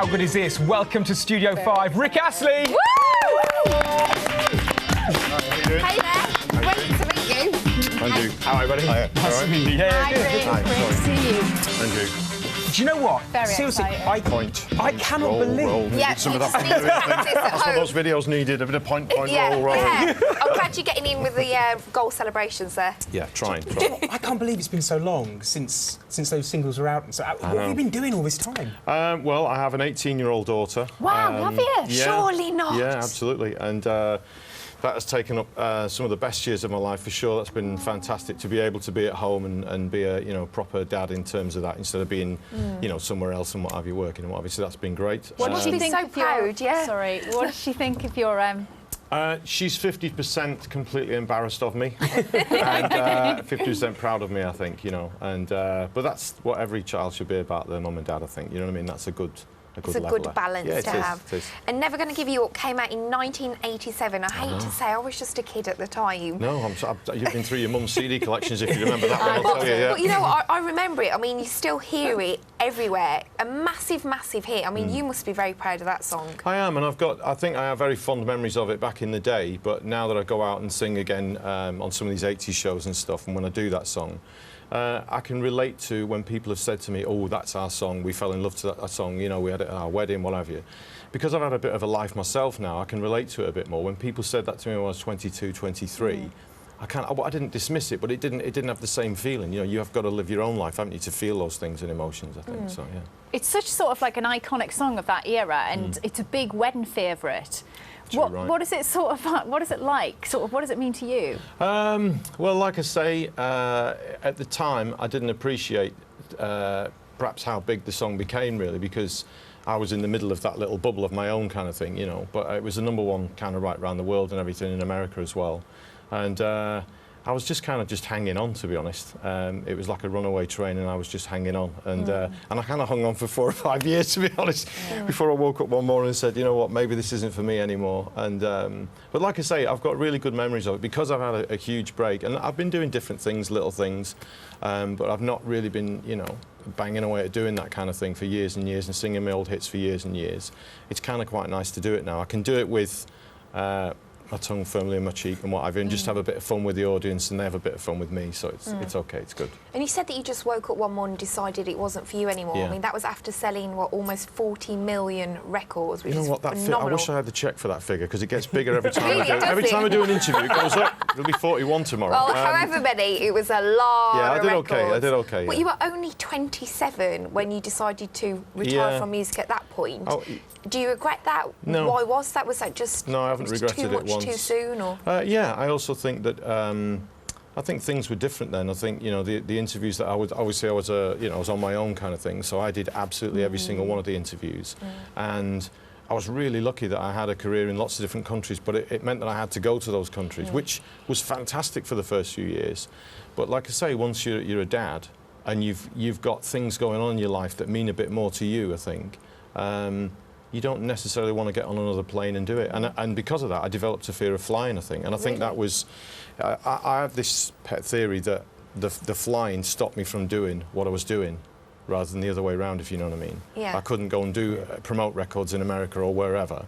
How good is this? Welcome to Studio 5, Rick Astley! Woo! Hey there, great to meet you. Andrew. How are you, buddy? Hi. Nice to meet you. Hi, Good. Rick. Hi, Great to see you. Andrew. Do you know what? Very Seriously, exciting. Point. I cannot roll, believe... Roll. Yeah, Needed some you of just that. need to practice at That's what home. those videos needed, a bit of point, roll. Yeah. I'm glad you're getting in with the goal celebrations there. Yeah, trying. I can't believe it's been so long since those singles were out. So, what have you been doing all this time? Well, I have an 18-year-old daughter. Wow, have you? Yeah, Surely not. Yeah, absolutely. And that has taken up some of the best years of my life for sure. That's been fantastic to be able to be at home and be a proper dad in terms of that instead of being somewhere else and what have you, working and what have you. So that's been great. What does she think so proud? Yeah. Sorry, what does she think of your She's 50% completely embarrassed of me and 50% proud of me, I think, but that's what every child should be about their mum and dad, I think. You know what I mean? That's a good It's a good balance to have. It is. And Never Gonna Give You Up came out in 1987. I hate to say I was just a kid at the time. No, you've been through your mum's CD collections if you remember that one, I'll tell you, yeah. But you know what, I remember it. I mean, you still hear it everywhere. A massive, massive hit. I mean, you must be very proud of that song. I am, and I think I have very fond memories of it back in the day, but now that I go out and sing again on some of these 80s shows and stuff, and when I do that song, I can relate to when people have said to me, oh, that's our song, we fell in love to that song, we had it at our wedding, what have you. Because I've had a bit of a life myself now, I can relate to it a bit more. When people said that to me when I was 22, 23, I didn't dismiss it, but it didn't have the same feeling. You have got to live your own life, haven't you, to feel those things and emotions, I think, so, yeah. It's such sort of like an iconic song of that era, and it's a big wedding favourite. What is it sort of? What is it like? Sort of, what does it mean to you? Well, like I say, at the time, I didn't appreciate perhaps how big the song became, really, because I was in the middle of that little bubble of my own kind of thing, But it was the #1 kind of right around the world and everything in America as well, and I was just kind of hanging on, to be honest. It was like a runaway train, and I was just hanging on, and I kind of hung on for 4 or 5 years, to be honest, before I woke up one morning and said, you know what, maybe this isn't for me anymore. And but like I say, I've got really good memories of it because I've had a huge break, and I've been doing different things, little things, but I've not really been, banging away at doing that kind of thing for years and years and singing my old hits for years and years. It's kind of quite nice to do it now. I can do it with my tongue firmly in my cheek and what have you, and just have a bit of fun with the audience, and they have a bit of fun with me, so it's okay, it's good. And you said that you just woke up one morning and decided it wasn't for you anymore. Yeah. I mean, that was after selling, almost 40 million records, which is phenomenal. I wish I had the check for that figure, because it gets bigger every time Really, I do it. Every time I do an interview, it goes up. It'll be 41 tomorrow. Well, however many, it was a lot Yeah, I of did records. okay, I did okay. But yeah. you were only 27 when you decided to retire Yeah. from music at that point. Oh, Do you regret that? No. Why was that? Was that just No, I haven't regretted too much it once. too soon? Or? Yeah, I also think that I think things were different then. I think the interviews that I was obviously I was on my own kind of thing, so I did absolutely every single one of the interviews, and I was really lucky that I had a career in lots of different countries, but it meant that I had to go to those countries, which was fantastic for the first few years. But like I say, once you're a dad and you've got things going on in your life that mean a bit more to you, I think. You don't necessarily want to get on another plane and do it. And because of that, I developed a fear of flying, I think. And I think that was... I have this pet theory that the flying stopped me from doing what I was doing, rather than the other way around, if you know what I mean. Yeah. I couldn't go and promote records in America or wherever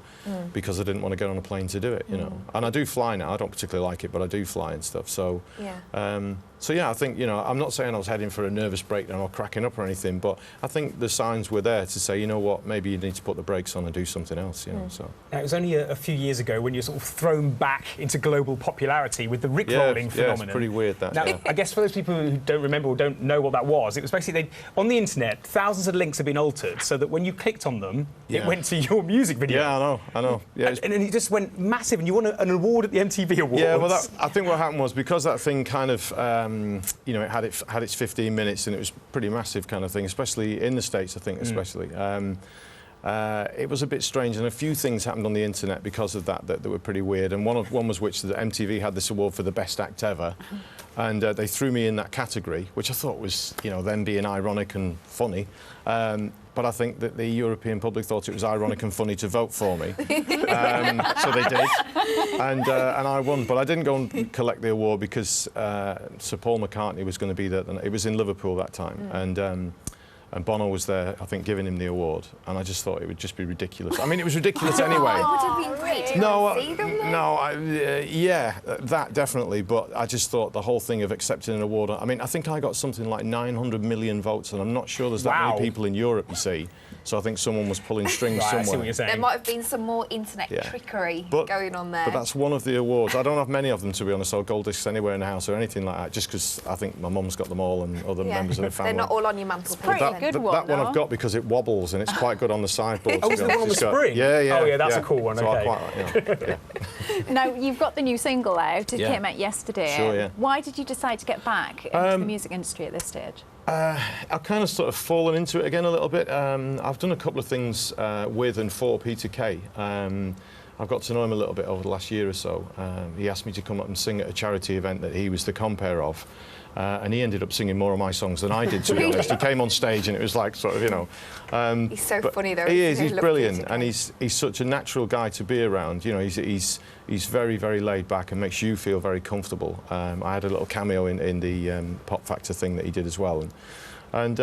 because I didn't want to get on a plane to do it, And I do fly now. I don't particularly like it, but I do fly and stuff. So, yeah, I think, I'm not saying I was heading for a nervous breakdown or cracking up or anything, but I think the signs were there to say, you know what, maybe you need to put the brakes on and do something else, so. Now, it was only a few years ago when you're sort of thrown back into global popularity with the Rickrolling phenomenon. Yeah, it's pretty weird, that. Now, I guess for those people who don't remember or don't know what that was, it was basically, on the internet, thousands of links have been altered so that when you clicked on them, it went to your music video. Yeah, I know. Yeah, and it just went massive, and you won an award at the MTV Awards. Yeah, well, I think what happened was because that thing kind of, it had its 15 minutes, and it was pretty massive kind of thing, especially in the States, I think, especially. It was a bit strange, and a few things happened on the internet because of that were pretty weird. And one was which the MTV had this award for the best act ever, and they threw me in that category, which I thought was, them being ironic and funny. But I think that the European public thought it was ironic and funny to vote for me, so they did, and I won. But I didn't go and collect the award because Sir Paul McCartney was going to be there. It was in Liverpool that time, and and Bono was there, I think, giving him the award, and I just thought it would just be ridiculous. I mean, it was ridiculous anyway. It would have been great to go and see them, though. Yeah, that definitely, but I just thought the whole thing of accepting an award, I mean, I think I got something like 900 million votes, and I'm not sure there's that many people in Europe, you see, so I think someone was pulling strings somewhere. I see what you're saying. There might have been some more internet trickery going on there. But that's one of the awards. I don't have many of them, to be honest, or gold discs anywhere in the house or anything like that, just because I think my mum's got them all and other members of the family. They're not all on your mantelpiece. Pretty good one, that one I've got because it wobbles and it's quite good on the sideboard. Oh, is the one on the spring? Yeah. Oh, yeah, that's a cool one, so okay. I quite like, Now, you've got the new single out. It came out yesterday. Sure, yeah. Why did you decide to get back into the music industry at this stage? I've kind of sort of fallen into it again a little bit. I've done a couple of things with and for Peter Kay. I've got to know him a little bit over the last year or so. He asked me to come up and sing at a charity event that he was the compere of. And he ended up singing more of my songs than I did, to be honest. He came on stage and it was like sort of, you know... he's so funny, though. He is. He's brilliant. And he's such a natural guy to be around. You know, he's very, very laid back and makes you feel very comfortable. I had a little cameo in the Pop Factor thing that he did as well. And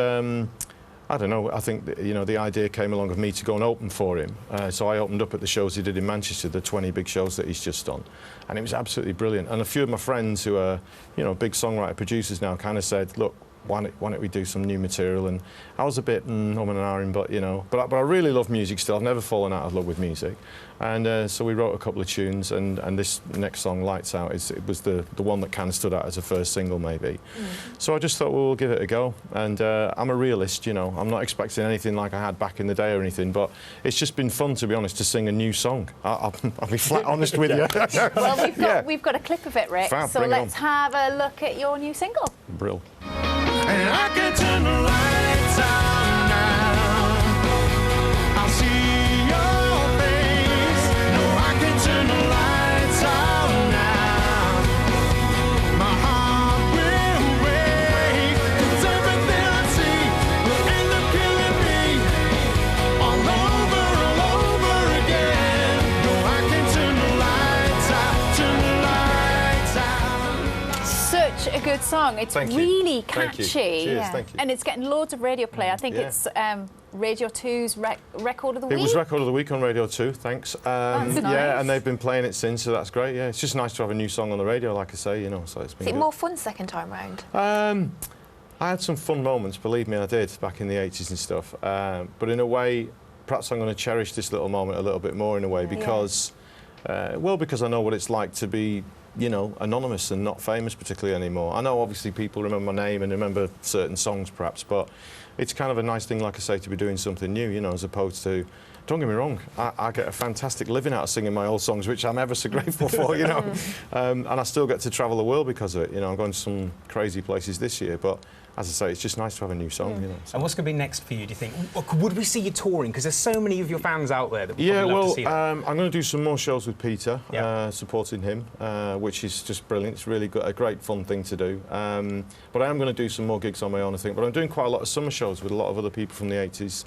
I don't know, I think that, you know, the idea came along of me to go and open for him. So I opened up at the shows he did in Manchester, the 20 big shows that he's just done. And it was absolutely brilliant. And a few of my friends who are, you know, big songwriter producers now kind of said, look, why don't we do some new material? And I was a bit and ahhing, but you know, but I really love music still. I've never fallen out of love with music, and so we wrote a couple of tunes. And this next song, Lights Out, it was the one that kind of stood out as a first single, maybe. So I just thought, well, we'll give it a go. And I'm a realist, you know. I'm not expecting anything like I had back in the day or anything, but it's just been fun, to be honest, to sing a new song. I'll be flat honest with you. Well, we've got a clip of it, Rick. Fab, so let's have a look at your new single. Brill. And I can turn the lights out now. I'll see your face. No, I can turn the lights out now. My heart will break. 'Cause everything I see will end up killing me. All over again. No, I can turn the lights out. Turn the lights out. Such a good song. It's Thank you. really Thank you. catchy. Cheers, thank you. And it's getting loads of radio play. I think Yeah. it's Radio 2's Record of the Week. It was Record of the Week on Radio 2, thanks. That's nice. Yeah, and they've been playing it since, so that's great. Yeah, it's just nice to have a new song on the radio, like I say, you know, so it's been Is it good. more fun second time round? I had some fun moments, believe me, I did, back in the 80s and stuff. But in a way, perhaps I'm going to cherish this little moment a little bit more in a way because, because I know what it's like to be, you know, anonymous and not famous particularly anymore. I know obviously people remember my name and remember certain songs perhaps, but it's kind of a nice thing, like I say, to be doing something new, you know, as opposed to, don't get me wrong, I get a fantastic living out of singing my old songs, which I'm ever so grateful for, you know. And I still get to travel the world because of it, you know. I'm going to some crazy places this year, but as I say, it's just nice to have a new song, you know. So. And what's going to be next for you, do you think? Would we see you touring? Because there's so many of your fans out there that would probably love to see that. I'm going to do some more shows with Peter, Yeah. supporting him, which is just brilliant. It's really a great fun thing to do. But I am going to do some more gigs on my own, I think. But I'm doing quite a lot of summer shows with a lot of other people from the 80s.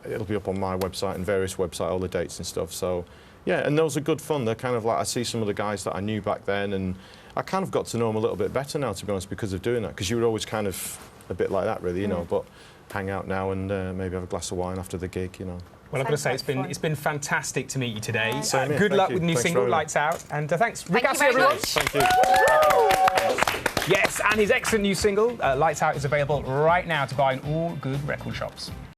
It'll be up on my website and various websites, all the dates and stuff. So, yeah, and those are good fun. They're kind of like, I see some of the guys that I knew back then, and I kind of got to know them a little bit better now, to be honest, because of doing that. Because you were always kind of a bit like that, really, you know. But hang out now and maybe have a glass of wine after the gig, you know. Well, I've got to say, it's been fantastic to meet you today. Same here. Good Thank luck you. with the new Thanks single, very much. Lights Out. And thanks. Rick Thank you Astley, very everyone. much. Thank you. Yes, and his excellent new single, Lights Out, is available right now to buy in all good record shops.